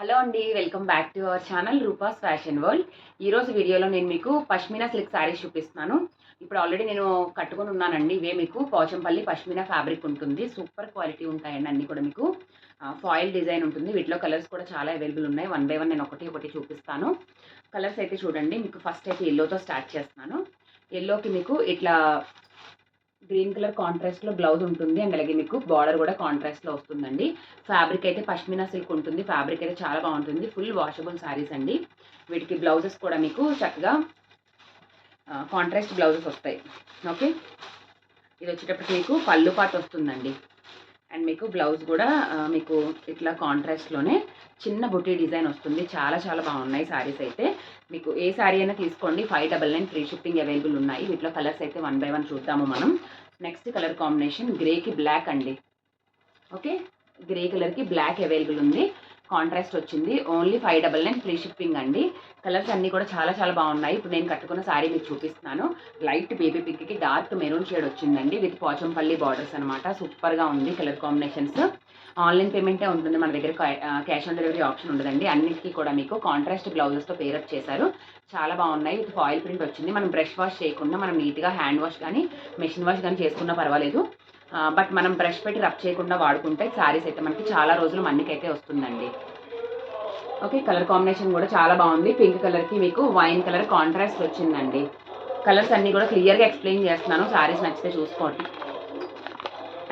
Hello అండి, welcome back to our channel Rupa's fashion world. ఈరోజు వీడియోలో నేను మీకు పష్మినా సిల్క్ శారీస్ చూపిస్తున్నాను. ఇప్పుడు ఆల్రెడీ నేను కట్టుకొని ఉన్నానండి. ఇవే మీకు పోచంపల్లి పష్మినా ఫ్యాబ్రిక్ ఉంటుంది. సూపర్ క్వాలిటీ ఉంటాయండి. అన్నీ కూడా మీకు ఫాయిల్ డిజైన్ ఉంటుంది. వీటిలో కలర్స్ కూడా చాలా అవైలబుల్ ఉన్నాయి. వన్ బై వన్ నేను ఒకటి చూపిస్తాను. కలర్స్ అయితే చూడండి. మీకు ఫస్ట్ అయితే ఎల్లోతో స్టార్ట్ చేస్తున్నాను. ఎల్లోకి మీకు ఇట్లా గ్రీన్ కలర్ కాంట్రాస్ట్లో బ్లౌజ్ ఉంటుంది. అండ్ అలాగే మీకు బార్డర్ కూడా కాంట్రాస్ట్లో వస్తుందండి. ఫ్యాబ్రిక్ అయితే పష్మినా సిల్క్ ఉంటుంది. ఫ్యాబ్రిక్ అయితే చాలా బాగుంటుంది. ఫుల్ వాషబుల్ శారీస్ అండి. వీటికి బ్లౌజెస్ కూడా మీకు చక్కగా కాంట్రాస్ట్ బ్లౌజెస్ వస్తాయి. ఓకే, ఇది వచ్చేటప్పటికి మీకు పళ్ళు పాటు వస్తుందండి. అండ్ మీకు బ్లౌజ్ కూడా మీకు ఇట్లా కాంట్రాస్ట్లోనే చిన్న బుటీ డిజైన్ వస్తుంది. చాలా చాలా బాగున్నాయి శారీస్ అయితే. మీకు ఏ శారీ అయినా తీసుకోండి. 599 ఫ్రీ షిప్పింగ్ అవైలబుల్ ఉన్నాయి. వీటిలో కలర్స్ అయితే వన్ బై వన్ చూద్దాము మనం. నెక్స్ట్ కలర్ కాంబినేషన్ గ్రేకి బ్లాక్ అండి. ఓకే, గ్రే కలర్కి బ్లాక్ అవైలబుల్ ఉంది. కాంట్రాస్ట్ వచ్చింది. ఓన్లీ 599 ఫ్రీ షిప్పింగ్ అండి. కలర్స్ అన్నీ కూడా చాలా చాలా బాగున్నాయి. ఇప్పుడు నేను కట్టుకున్న శారీ మీకు చూపిస్తున్నాను. లైట్ బేబీ పింక్కి డార్క్ మెరూన్ షేడ్ వచ్చిందండి. విత్ పోచంపల్లి బార్డర్స్ అనమాట. సూపర్గా ఉంది కలర్ కాంబినేషన్స్. ఆన్లైన్ పేమెంటే ఉంటుంది మన దగ్గర. క్యాష్ ఆన్ డెలివరీ ఆప్షన్ ఉండదండి. అన్నిటికీ కూడా మీకు కాంట్రాస్ట్ బ్లౌజెస్తో పేరప్ చేశారు. చాలా బాగున్నాయి. విత్ ఫాయిల్ ప్రింట్ వచ్చింది. మనం బ్రష్ వాష్ చేయకుండా మనం నీట్గా హ్యాండ్ వాష్ కానీ మెషిన్ వాష్ కానీ చేసుకున్నా పర్వాలేదు. బట్ మనం బ్రష్ పెట్టి రబ్ చేయకుండా వాడుకుంటే శారీస్ అయితే మనకి చాలా రోజులు మన్నికైతే వస్తుందండి. ఓకే, కలర్ కాంబినేషన్ కూడా చాలా బాగుంది. పింక్ కలర్కి మీకు వైన్ కలర్ కాంట్రాస్ట్ వచ్చిందండి. కలర్స్ అన్నీ కూడా క్లియర్గా ఎక్స్ప్లెయిన్ చేస్తున్నాను. శారీస్ నచ్చితే చూసుకోండి.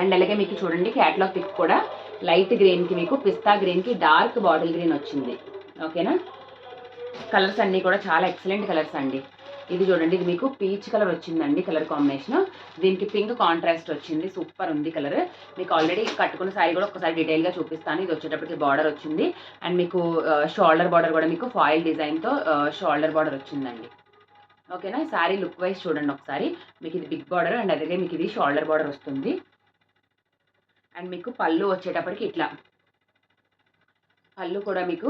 అండ్ అలాగే మీకు చూడండి క్యాటలాగ్ పిక్ కూడా లైట్ గ్రీన్కి మీకు పిస్తా గ్రీన్కి డార్క్ బాటిల్ గ్రీన్ వచ్చింది. ఓకేనా, కలర్స్ అన్నీ కూడా చాలా ఎక్సలెంట్ కలర్స్ అండి. ఇది చూడండి, ఇది మీకు పీచ్ కలర్ వచ్చిందండి కలర్ కాంబినేషన్. దీనికి పింక్ కాంట్రాస్ట్ వచ్చింది. సూపర్ ఉంది కలర్. మీకు ఆల్రెడీ కట్టుకున్న శారీ కూడా ఒకసారి డీటెయిల్గా చూపిస్తాను. ఇది వచ్చేటప్పటికి బార్డర్ వచ్చింది. అండ్ మీకు షోల్డర్ బార్డర్ కూడా మీకు ఫాయిల్ డిజైన్తో షోల్డర్ బార్డర్ వచ్చిందండి. ఓకేనా, శారీ లుక్ వైజ్ చూడండి ఒకసారి. మీకు ఇది బిగ్ బార్డర్ అండ్ అలాగే మీకు ఇది షోల్డర్ బార్డర్ వస్తుంది. అండ్ మీకు పళ్ళు వచ్చేటప్పటికి ఇట్లా పళ్ళు కూడా మీకు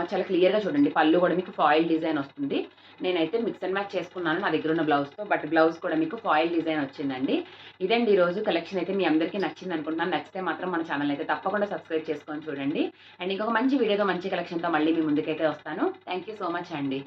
చాలా క్లియర్గా చూడండి. పళ్ళు కూడా మీకు ఫాయిల్ డిజైన్ వస్తుంది. నేనైతే మిక్స్ అండ్ మ్యాచ్ చేసుకున్నాను నా దగ్గర ఉన్న బ్లౌజ్తో. బట్ బ్లౌజ్ కూడా మీకు ఫాయిల్ డిజైన్ వచ్చిందండి. ఇదండి ఈరోజు కలెక్షన్ అయితే. మీ అందరికీ నచ్చింది అనుకుంటున్నాను. నచ్చితే మాత్రం మన ఛానల్ అయితే తప్పకుండా సబ్స్క్రైబ్ చేసుకొని చూడండి. అండ్ ఇంకొక మంచి వీడియోతో మంచి కలెక్షన్తో మళ్ళీ మీ ముందుకైతే వస్తాను. థ్యాంక్ యూ సో మచ్ అండి.